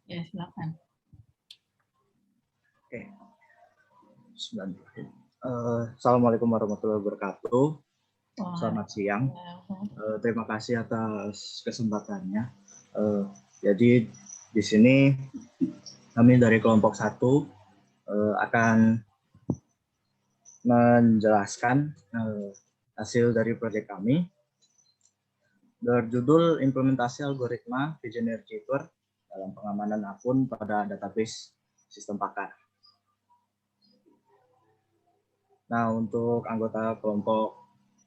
Ya, silakan. Oke. Assalamualaikum warahmatullahi wabarakatuh. Selamat siang. Terima kasih atas kesempatannya. Jadi di sini kami dari kelompok 1 akan menjelaskan hasil dari proyek kami berjudul implementasi algoritma Visioneer Keeper dalam pengamanan akun pada database sistem pakar. Nah, untuk anggota kelompok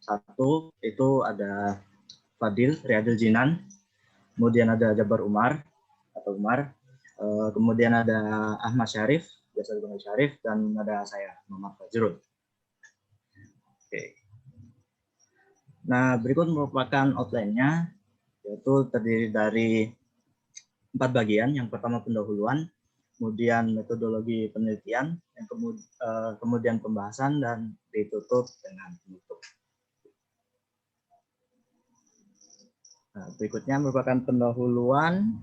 1 itu ada Fadil Riyadil Jinan, kemudian ada Jabar Umar atau Umar, kemudian ada Ahmad Syarif, biasa dipanggil Syarif, dan ada saya, Muhammad Fajrul. Oke. Nah, berikut merupakan outline-nya, yaitu terdiri dari 4 bagian. Yang pertama pendahuluan, kemudian metodologi penelitian, yang kemudian pembahasan, dan ditutup dengan penutup. Nah, berikutnya merupakan pendahuluan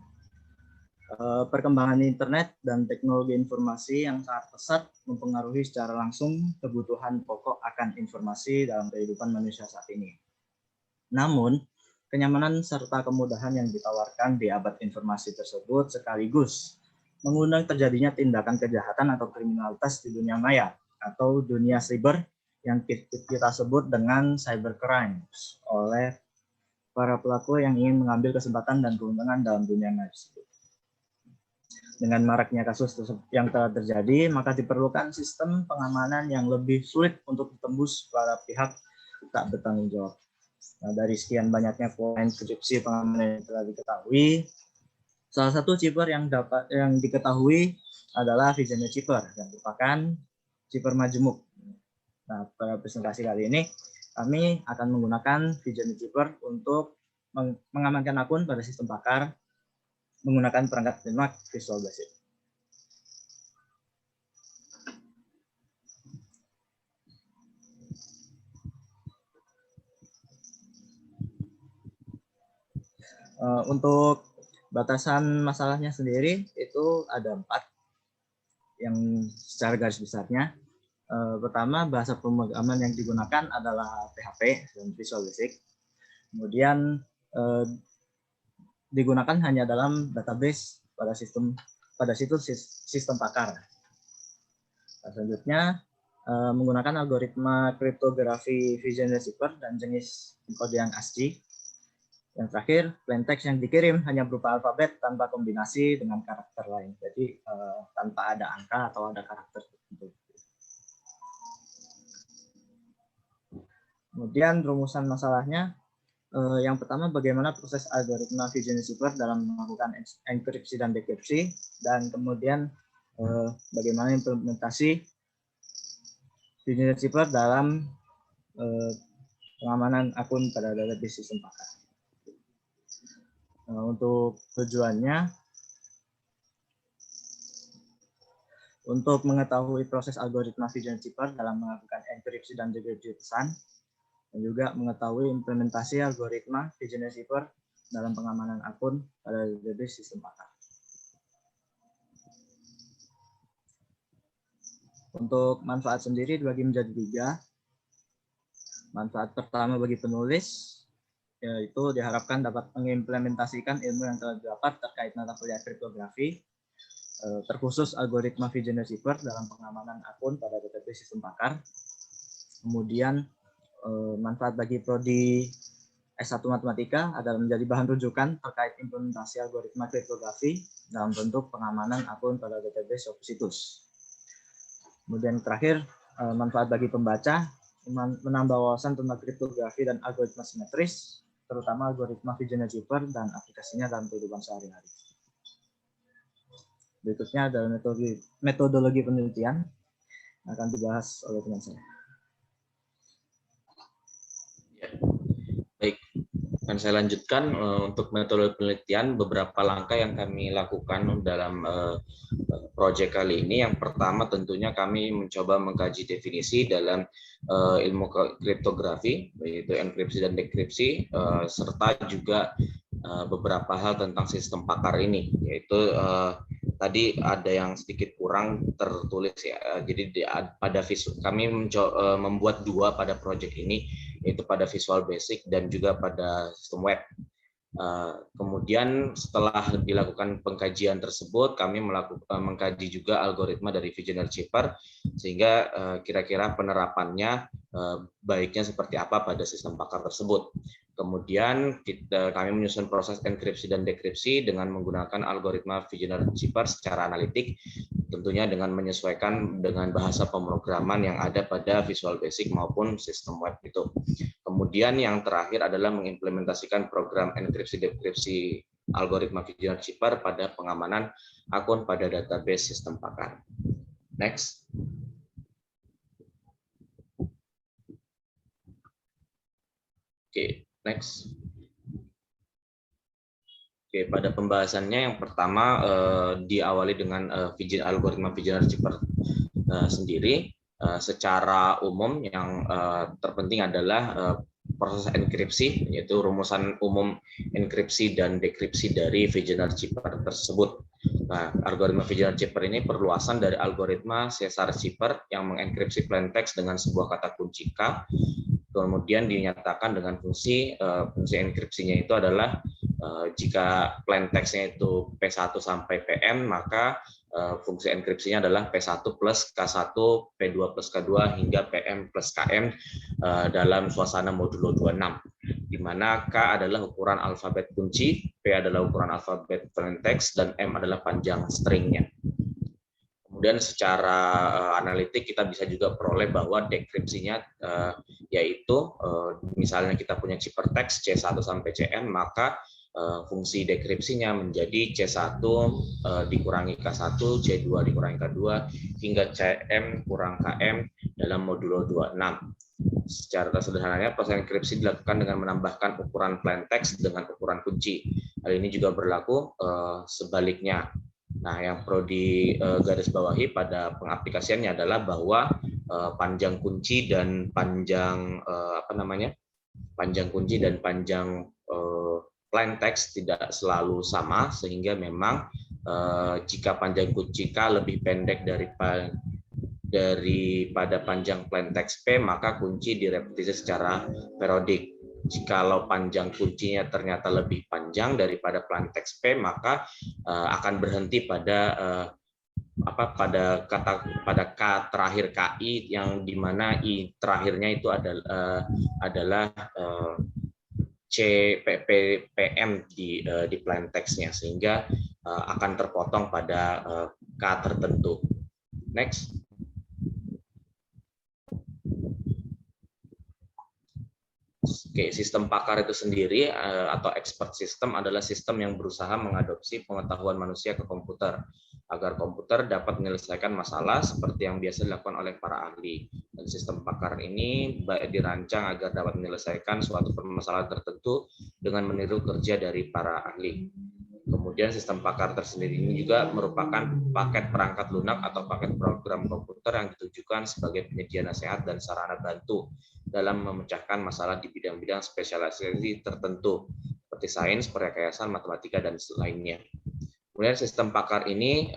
perkembangan internet dan teknologi informasi yang sangat pesat mempengaruhi secara langsung kebutuhan pokok akan informasi dalam kehidupan manusia saat ini. Namun, kenyamanan serta kemudahan yang ditawarkan di abad informasi tersebut sekaligus mengundang terjadinya tindakan kejahatan atau kriminalitas di dunia maya atau dunia cyber yang kita sebut dengan cybercrimes oleh para pelaku yang ingin mengambil kesempatan dan keuntungan dalam dunia maya tersebut. Dengan maraknya kasus yang telah terjadi, maka diperlukan sistem pengamanan yang lebih sulit untuk ditembus para pihak tak bertanggung jawab. Nah, dari sekian banyaknya poin deskripsi pengamanan yang telah diketahui, salah satu chipper yang diketahui adalah Visioneer Chipper yang merupakan chipper majemuk. Nah, pada presentasi kali ini kami akan menggunakan Visioneer Chipper untuk mengamankan akun pada sistem pakar menggunakan perangkat Denmark Visual Basic. Untuk batasan masalahnya sendiri itu ada 4 yang secara garis besarnya. Pertama, bahasa pemrograman yang digunakan adalah PHP dan Visual Basic. Kemudian digunakan hanya dalam database pada situs sistem pakar. Nah, selanjutnya menggunakan algoritma kriptografi Visioneer Chipper dan jenis enkodian ASCII. Yang terakhir, plain text yang dikirim hanya berupa alfabet tanpa kombinasi dengan karakter lain. Jadi tanpa ada angka atau ada karakter tertentu. Kemudian rumusan masalahnya, yang pertama bagaimana proses algoritma Visioneer Chipper dalam melakukan enkripsi dan dekripsi, dan kemudian bagaimana implementasi Visioneer Chipper dalam pengamanan akun pada database sistem pakar. Untuk tujuannya, untuk mengetahui proses algoritma Visioneer Chipper dalam melakukan enkripsi dan dekripsi pesan, dan juga mengetahui implementasi algoritma Visioneer Chipper dalam pengamanan akun pada database sistem pakar. Untuk manfaat sendiri dibagi menjadi 3. Manfaat pertama bagi penulis, yaitu diharapkan dapat mengimplementasikan ilmu yang telah didapat terkait mata kuliah kriptografi, terkhusus algoritma Visioneer Chipper dalam pengamanan akun pada database sistem pakar. Kemudian manfaat bagi prodi S1 Matematika adalah menjadi bahan rujukan terkait implementasi algoritma kriptografi dalam bentuk pengamanan akun pada database suatu situs. Kemudian terakhir, manfaat bagi pembaca menambah wawasan tentang kriptografi dan algoritma simetris, terutama algoritma Visioneer Chipper dan aplikasinya dalam kehidupan sehari-hari. Berikutnya adalah metodologi penelitian yang akan dibahas oleh teman saya. Baik, akan saya lanjutkan untuk metode penelitian beberapa langkah yang kami lakukan dalam proyek kali ini. Yang pertama tentunya kami mencoba mengkaji definisi dalam ilmu kriptografi, yaitu enkripsi dan dekripsi, serta juga beberapa hal tentang sistem pakar ini, yaitu tadi ada yang sedikit kurang tertulis ya. Jadi pada kami membuat dua pada proyek ini, yaitu pada Visual Basic dan juga pada sistem web. Kemudian setelah dilakukan pengkajian tersebut, kami mengkaji juga algoritma dari Vision Archiver, sehingga kira-kira penerapannya baiknya seperti apa pada sistem pakar tersebut. Kemudian kami menyusun proses enkripsi dan dekripsi dengan menggunakan algoritma Vision Archiver secara analitik, tentunya dengan menyesuaikan dengan bahasa pemrograman yang ada pada Visual Basic maupun sistem web itu. Kemudian yang terakhir adalah mengimplementasikan program enkripsi-dekripsi algoritma Vision Archiver pada pengamanan akun pada database sistem pakar. Next. Oke, next. Oke, pada pembahasannya yang pertama diawali dengan algoritma Vision Archiver sendiri. Secara umum yang terpenting adalah proses enkripsi, yaitu rumusan umum enkripsi dan dekripsi dari Vision Archiver tersebut. Nah, algoritma Vision Archiver ini perluasan dari algoritma Caesar Archiver yang mengenkripsi plain text dengan sebuah kata kunci K. Kemudian dinyatakan dengan fungsi enkripsinya itu adalah jika plain text-nya itu P1 sampai PM, maka fungsi enkripsinya adalah P1 plus K1, P2 plus K2 hingga PM plus KM dalam suasana modulo 26, di mana K adalah ukuran alfabet kunci, P adalah ukuran alfabet plain text, dan M adalah panjang stringnya. Kemudian secara analitik kita bisa juga peroleh bahwa dekripsinya yaitu misalnya kita punya ciphertext C1 sampai CN, maka fungsi dekripsinya menjadi C1 dikurangi K1, C2 dikurangi K2, hingga CM kurang KM dalam modulo 26. Secara sederhananya, proses enkripsi dilakukan dengan menambahkan ukuran plain text dengan ukuran kunci. Hal ini juga berlaku sebaliknya. Nah, yang perlu digarisbawahi pada pengaplikasiannya adalah bahwa panjang kunci dan panjang panjang kunci dan panjang plain text tidak selalu sama, sehingga memang jika panjang kunci K lebih pendek daripada panjang plain text P, maka kunci direpetisi secara periodik. Jikalau panjang kuncinya ternyata lebih panjang daripada plain text P, maka akan berhenti pada pada K terakhir KI, yang dimana I terakhirnya itu adalah PM di plain text-nya, sehingga akan terpotong pada K tertentu. Next. Oke, sistem pakar itu sendiri atau expert system adalah sistem yang berusaha mengadopsi pengetahuan manusia ke komputer agar komputer dapat menyelesaikan masalah seperti yang biasa dilakukan oleh para ahli. Dan sistem pakar ini dirancang agar dapat menyelesaikan suatu permasalahan tertentu dengan meniru kerja dari para ahli. Kemudian sistem pakar tersendiri ini juga merupakan paket perangkat lunak atau paket program komputer yang ditujukan sebagai penyedia nasihat dan sarana bantu dalam memecahkan masalah di bidang-bidang spesialisasi tertentu seperti sains, perekayasan, matematika, dan lainnya. Kemudian sistem pakar ini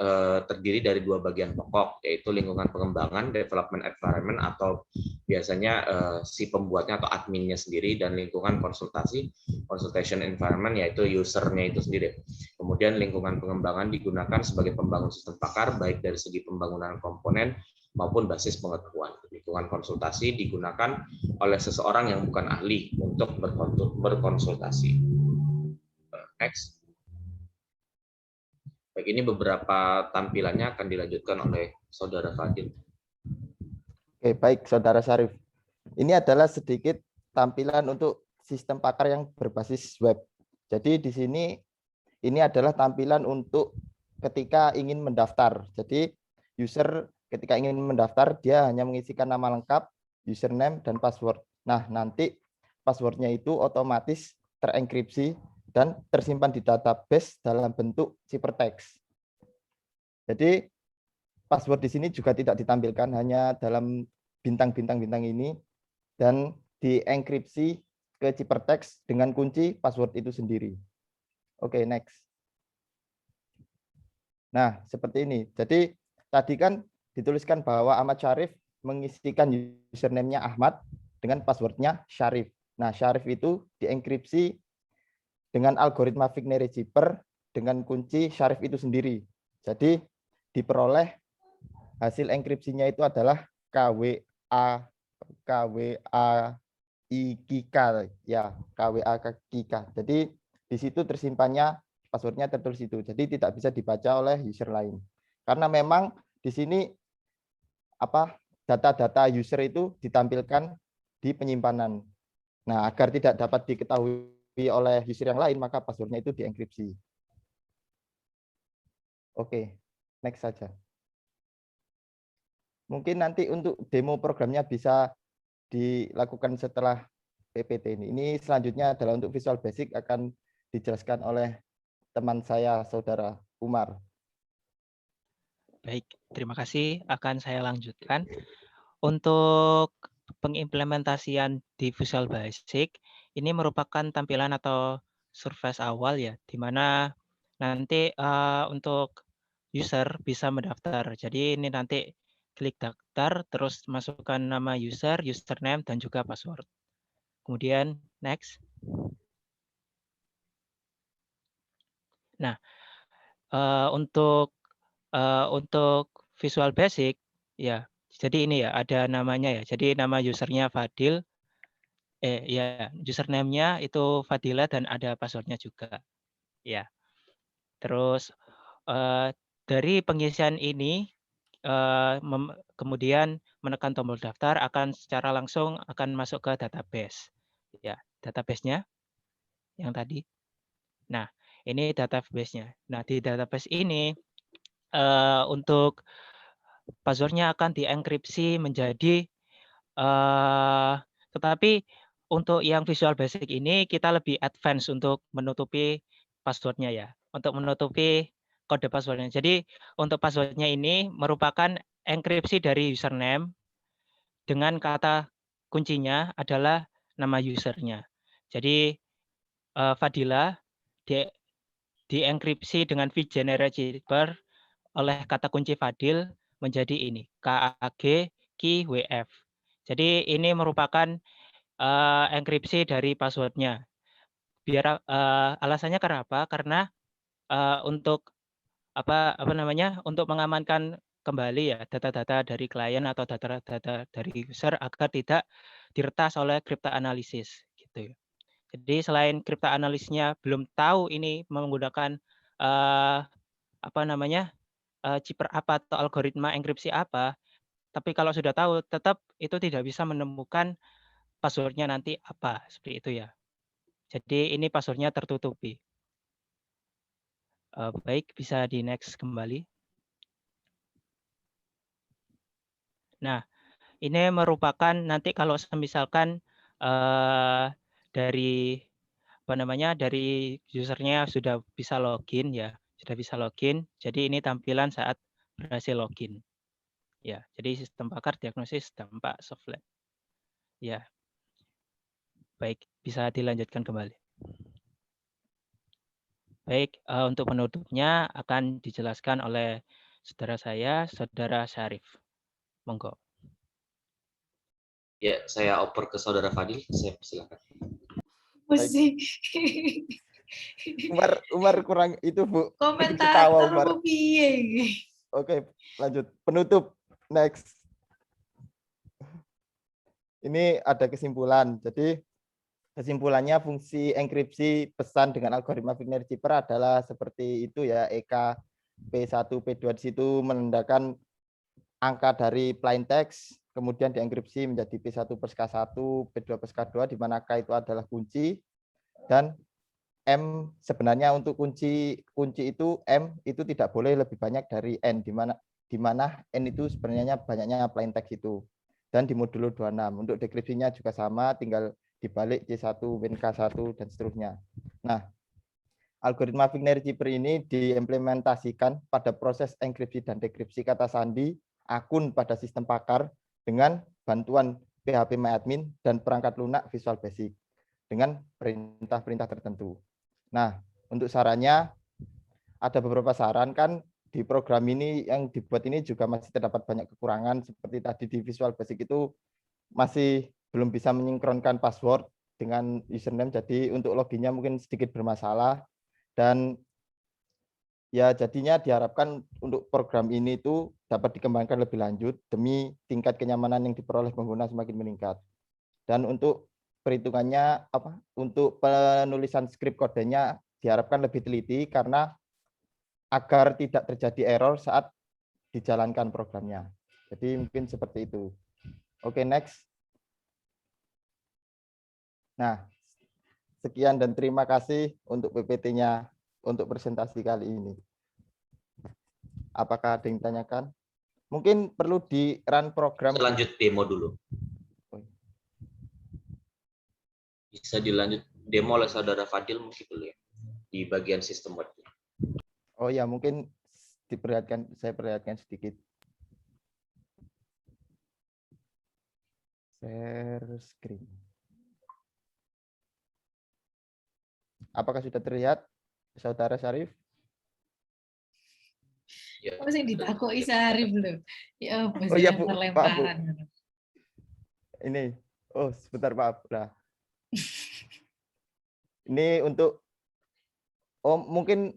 terdiri dari dua bagian pokok, yaitu lingkungan pengembangan, development environment, atau biasanya si pembuatnya atau adminnya sendiri, dan lingkungan konsultasi, consultation environment, yaitu usernya itu sendiri. Kemudian lingkungan pengembangan digunakan sebagai pembangun sistem pakar, baik dari segi pembangunan komponen maupun basis pengetahuan. Lingkungan konsultasi digunakan oleh seseorang yang bukan ahli untuk berkonsultasi. Next. Baik, ini beberapa tampilannya akan dilanjutkan oleh Saudara Fadil. Oke, baik Saudara Syarif. Ini adalah sedikit tampilan untuk sistem pakar yang berbasis web. Jadi di sini ini adalah tampilan untuk ketika ingin mendaftar. Jadi user ketika ingin mendaftar dia hanya mengisikan nama lengkap, username, dan password. Nah, nanti passwordnya itu otomatis terenkripsi dan tersimpan di database dalam bentuk ciphertext. Jadi password di sini juga tidak ditampilkan, hanya dalam bintang-bintang ini, dan dienkripsi ke ciphertext dengan kunci password itu sendiri. Oke, next. Nah, seperti ini. Jadi tadi kan dituliskan bahwa Ahmad Syarif mengisikan username-nya Ahmad dengan password-nya Syarif. Nah, Syarif itu dienkripsi dengan algoritma Vigneri Zipper dengan kunci Syarif itu sendiri. Jadi diperoleh hasil enkripsinya itu adalah KWA KIK ya, KWA KIK. Jadi di situ tersimpannya passwordnya tertulis itu. Jadi tidak bisa dibaca oleh user lain. Karena memang di sini data-data user itu ditampilkan di penyimpanan. Nah, agar tidak dapat diketahui oleh user yang lain, maka passwordnya itu dienkripsi. Oke, next saja. Mungkin nanti untuk demo programnya bisa dilakukan setelah PPT ini. Ini selanjutnya adalah untuk Visual Basic akan dijelaskan oleh teman saya, Saudara Umar. Baik, terima kasih. Akan saya lanjutkan. Untuk pengimplementasian di Visual Basic, ini merupakan tampilan atau surface awal ya, di mana nanti untuk user bisa mendaftar. Jadi ini nanti klik daftar, terus masukkan nama user, username, dan juga password. Kemudian next. Nah, untuk Visual Basic, ya, jadi ini ya, ada namanya ya. Jadi nama usernya Fadil, ya, username-nya itu Fadila dan ada password-nya juga. Ya. Terus dari pengisian ini kemudian menekan tombol daftar akan secara langsung akan masuk ke database. Ya, database-nya yang tadi. Nah, ini database-nya. Nah, di database ini untuk password-nya akan dienkripsi menjadi tetapi untuk yang Visual Basic ini kita lebih advance untuk menutupi password-nya ya, untuk menutupi kode password-nya. Jadi untuk password-nya ini merupakan enkripsi dari username dengan kata kuncinya adalah nama usernya. Jadi Fadila dienkripsi dengan Vigneri Zipper oleh kata kunci Fadil menjadi ini KAG KWF. Jadi ini merupakan enkripsi dari password-nya. Biar alasannya karena apa? Karena untuk untuk mengamankan kembali ya data-data dari klien atau data-data dari user agar tidak diretas oleh cryptanalysis gitu ya. Jadi selain cryptanalysisnya belum tahu ini menggunakan Zipper apa atau algoritma enkripsi apa, tapi kalau sudah tahu tetap itu tidak bisa menemukan password-nya nanti apa, seperti itu ya. Jadi ini password-nya tertutupi. Baik, bisa di next kembali. Nah, ini merupakan nanti kalau misalkan dari dari usernya sudah bisa login ya, sudah bisa login. Jadi ini tampilan saat berhasil login. Ya, jadi sistem pakar diagnosis dampak software. Ya, baik, bisa dilanjutkan kembali. Baik, untuk penutupnya akan dijelaskan oleh saudara saya, Saudara Syarif. Monggo. Ya, saya oper ke Saudara Fadil. Saya persilakan. Pusing. Umar kurang itu, Bu. Komentator Bu piye. Oke, lanjut. Penutup. Next. Ini ada kesimpulan. Jadi kesimpulannya fungsi enkripsi pesan dengan algoritma Vigneri Zipper adalah seperti itu ya, EK P1 P2 di situ menandakan angka dari plain text, kemudian dienkripsi menjadi P1 per K1, P2 per K2 di mana K itu adalah kunci dan M sebenarnya untuk kunci itu M itu tidak boleh lebih banyak dari N di mana N itu sebenarnya banyaknya plain text itu. Dan di modulo 26 untuk dekripsinya juga sama, tinggal dibalik C1 win K1 dan seterusnya. Nah, algoritma Vigneri Zipper ini diimplementasikan pada proses enkripsi dan dekripsi kata sandi akun pada sistem pakar dengan bantuan PHPMyAdmin dan perangkat lunak Visual Basic dengan perintah-perintah tertentu. Nah, Untuk sarannya, ada beberapa saran kan di program ini yang dibuat ini juga masih terdapat banyak kekurangan seperti tadi di Visual Basic itu masih belum bisa menyinkronkan password dengan username, jadi untuk loginnya mungkin sedikit bermasalah dan ya jadinya diharapkan untuk program ini itu dapat dikembangkan lebih lanjut demi tingkat kenyamanan yang diperoleh pengguna semakin meningkat. Dan untuk perhitungannya untuk penulisan skrip kodenya diharapkan lebih teliti karena agar tidak terjadi error saat dijalankan programnya. Jadi mungkin seperti itu. Oke, next. Nah, sekian dan terima kasih untuk PPT-nya untuk presentasi kali ini. Apakah ada yang ditanyakan? Mungkin perlu di run program. Lanjut demo dulu. Bisa dilanjut demo oleh saudara Fadil mungkin dulu ya di bagian sistem web. Oh ya, mungkin saya perlihatkan sedikit. Share screen. Apakah sudah terlihat, Saudara Syarif? Ya, masih ditakoi Syarif loh. Ya, oh iya, Bu. Maaf, Bu. lemparan. Ini, oh sebentar maaf. Nah. Ini untuk, oh mungkin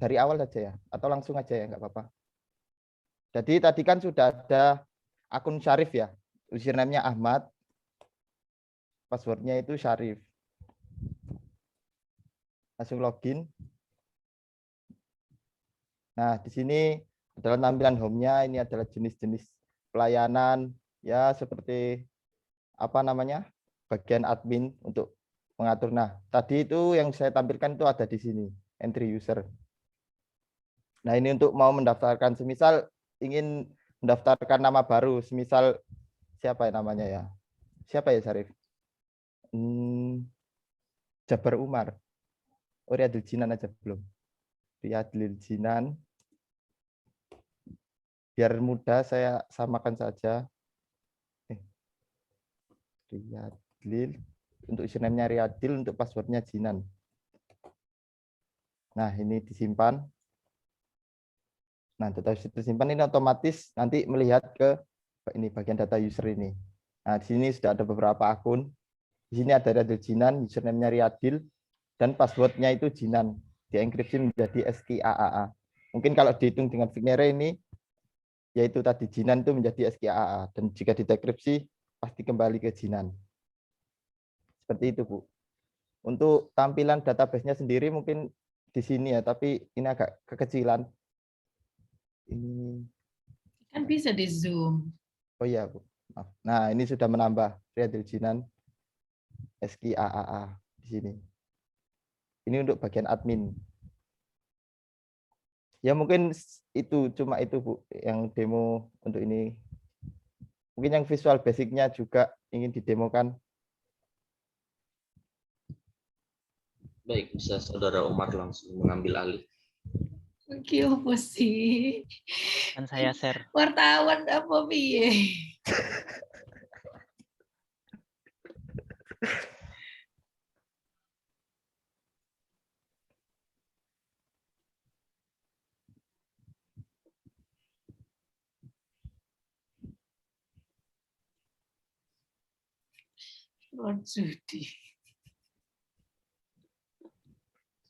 dari awal saja ya, atau langsung aja ya, nggak apa-apa. Jadi tadi kan sudah ada akun Syarif ya, username-nya Ahmad, passwordnya itu Syarif. Langsung login. Nah, di sini adalah tampilan home-nya, ini adalah jenis-jenis pelayanan, ya seperti apa namanya, bagian admin untuk mengatur. Nah, tadi itu yang saya tampilkan itu ada di sini, entry user. Nah, ini untuk mau mendaftarkan, semisal ingin mendaftarkan nama baru, semisal siapa ya namanya ya? Siapa ya, Syarif? Jabar Umar. Oh, Riyadul Jinan aja belum. Riyadul Jinan. Biar mudah saya samakan saja. Riyadil. Untuk username-nya Riyadil, untuk passwordnya Jinan. Nah, ini disimpan. Nah, data user tersimpan ini otomatis nanti melihat ke ini bagian data user ini. Nah, di sini sudah ada beberapa akun. Di sini ada Riyadil Jinan, username-nya Riyadil, dan passwordnya itu Jinan. Dienkripsi menjadi SKAAA. Mungkin kalau dihitung dengan Vignere ini, yaitu tadi Jinan itu menjadi SKAAA. Dan jika didekripsi, pasti kembali ke Jinan. Seperti itu, Bu. Untuk tampilan database-nya sendiri mungkin di sini ya, tapi ini agak kekecilan. Ini Kan bisa di zoom. oh iya, Bu. Maaf. Nah, ini sudah menambah Riyadil Jinan SKAAA di sini. Ini untuk bagian admin. Ya mungkin itu cuma itu, Bu, yang demo untuk ini. Mungkin yang Visual Basic-nya juga ingin didemokan. Baik, bisa Saudara Umar langsung mengambil alih. Oke, apa sih? Kan saya share. Wartawan apa piye? Lord Judi.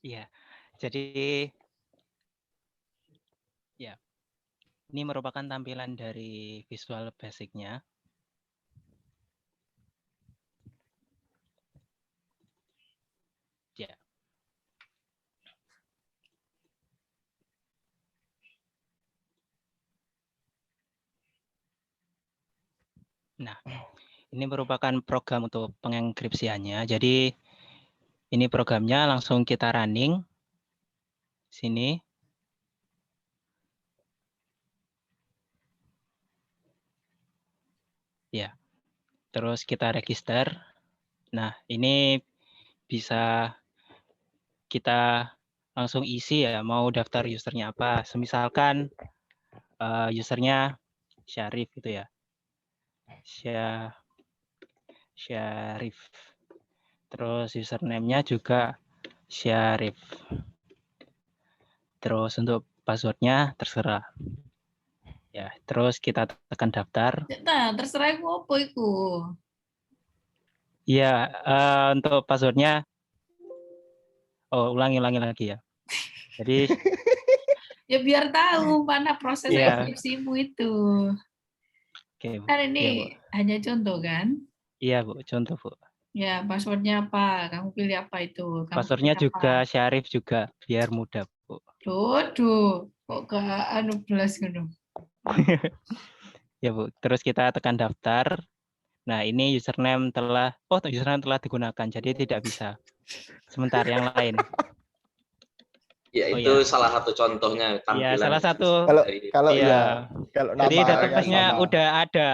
Iya. Jadi ya. Ini merupakan tampilan dari Visual Basic-nya. Ya. Nah, ini merupakan program untuk pengenkripsiannya. Jadi ini programnya langsung kita running. Sini. Ya. Terus kita register. Nah, ini bisa kita langsung isi ya, mau daftar usernya apa. Semisalkan usernya Syarif gitu ya. Syarif. Terus username-nya juga Syarif. Terus untuk passwordnya terserah. Ya, terus kita tekan daftar. Nah, terserah aku apa iku. Iya, untuk passwordnya, ulangi lagi ya. Jadi, Ya biar tahu mana proses Iya. enkripsimu itu. oke, Bu. Kan Iya, Bu. ini hanya contoh kan? Iya, Bu. Contoh, Bu. Ya, passwordnya apa? Kamu pilih apa itu? Kamu Passwordnya pilih juga apa? Syarif juga, biar mudah, Bu. Duh, kok ke anu belas gitu. Ya, Bu. Terus kita tekan daftar. Nah, ini username telah digunakan, jadi tidak bisa. Sebentar, yang lain. Ya, Oh, itu ya. salah satu contohnya Iya, tampilan salah satu. Kalau Iya. iya, kalau Jadi nama database-nya sama. udah ada.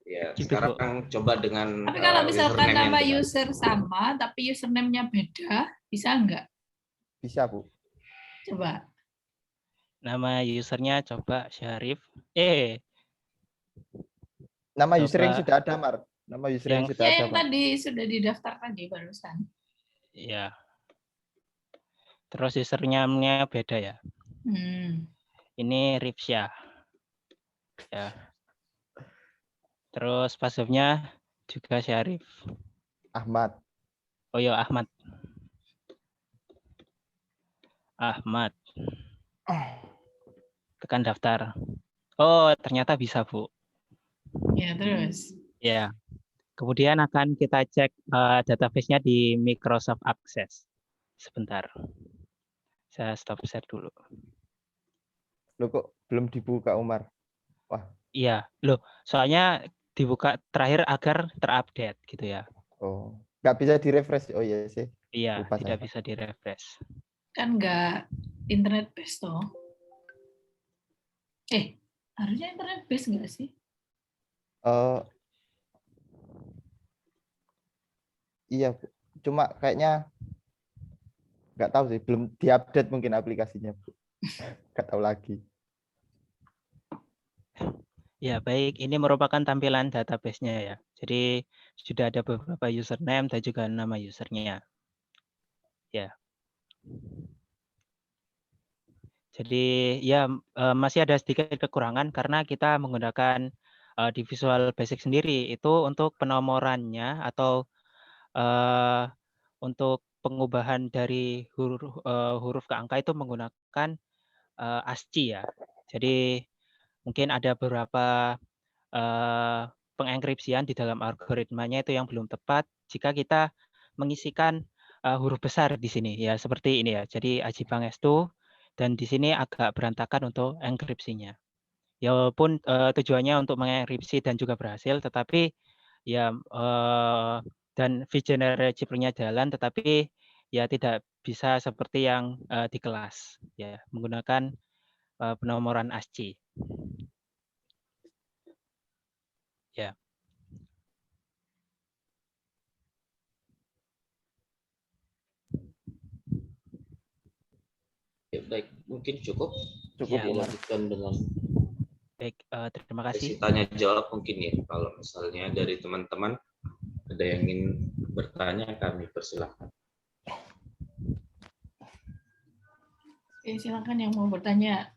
Ya, Gitu, Bu. sekarang coba dengan Tapi kalau misalkan username yang nama benar. user sama, tapi username-nya beda, bisa nggak? Bisa, Bu. Coba. Nama usernya coba Syarif. Nama user yang Coba sudah ada, Mar. Nama user yang yang sudah Ya ada, yang Mar. tadi sudah didaftar tadi barusan. ya. Terus username-nya beda ya. Ini Rifsyah. Ya. Terus password-nya juga Syarif. Ahmad. Oh ya, Ahmad. Ahmad. Tekan daftar. Oh, ternyata bisa, Bu. Ya, terus. Ya. Kemudian akan kita cek database-nya di Microsoft Access. Sebentar. Saya stop share dulu. Loh, kok belum dibuka, Umar? Wah. Iya, loh, soalnya dibuka terakhir agar terupdate gitu ya. Oh, nggak bisa di-refresh. Oh iya sih. Iya, Lupa tidak Iya. saya. bisa di-refresh. Kan nggak internet based toh. Harusnya internet based nggak sih? Iya, Bu. Cuma kayaknya nggak tahu sih, belum diupdate mungkin aplikasinya, Bu. Nggak tahu lagi. Ya, baik. Ini merupakan tampilan database-nya ya. Jadi sudah ada beberapa username dan juga nama usernya. Ya. Jadi ya masih ada sedikit kekurangan karena kita menggunakan di Visual Basic sendiri itu untuk penomorannya atau untuk pengubahan dari huruf ke angka itu menggunakan ASCII ya. Jadi mungkin ada beberapa pengenkripsian di dalam algoritmanya itu yang belum tepat jika kita mengisikan huruf besar di sini ya, seperti ini ya. Jadi Aji Pangestu, dan di sini agak berantakan untuk enkripsinya. Ya walaupun tujuannya untuk mengenkripsi dan juga berhasil, tetapi ya dan V-Generator-nya jalan, tetapi ya tidak bisa seperti yang di kelas ya, menggunakan penomoran ASCII. Ya. Ya, baik, mungkin cukup. Cukup, Ya. Umar. Dilanjutkan dengan Baik, terima kasih. sesi tanya jawab mungkin ya. Kalau misalnya dari teman-teman ada yang ingin bertanya, kami persilahkan. Silakan yang mau bertanya.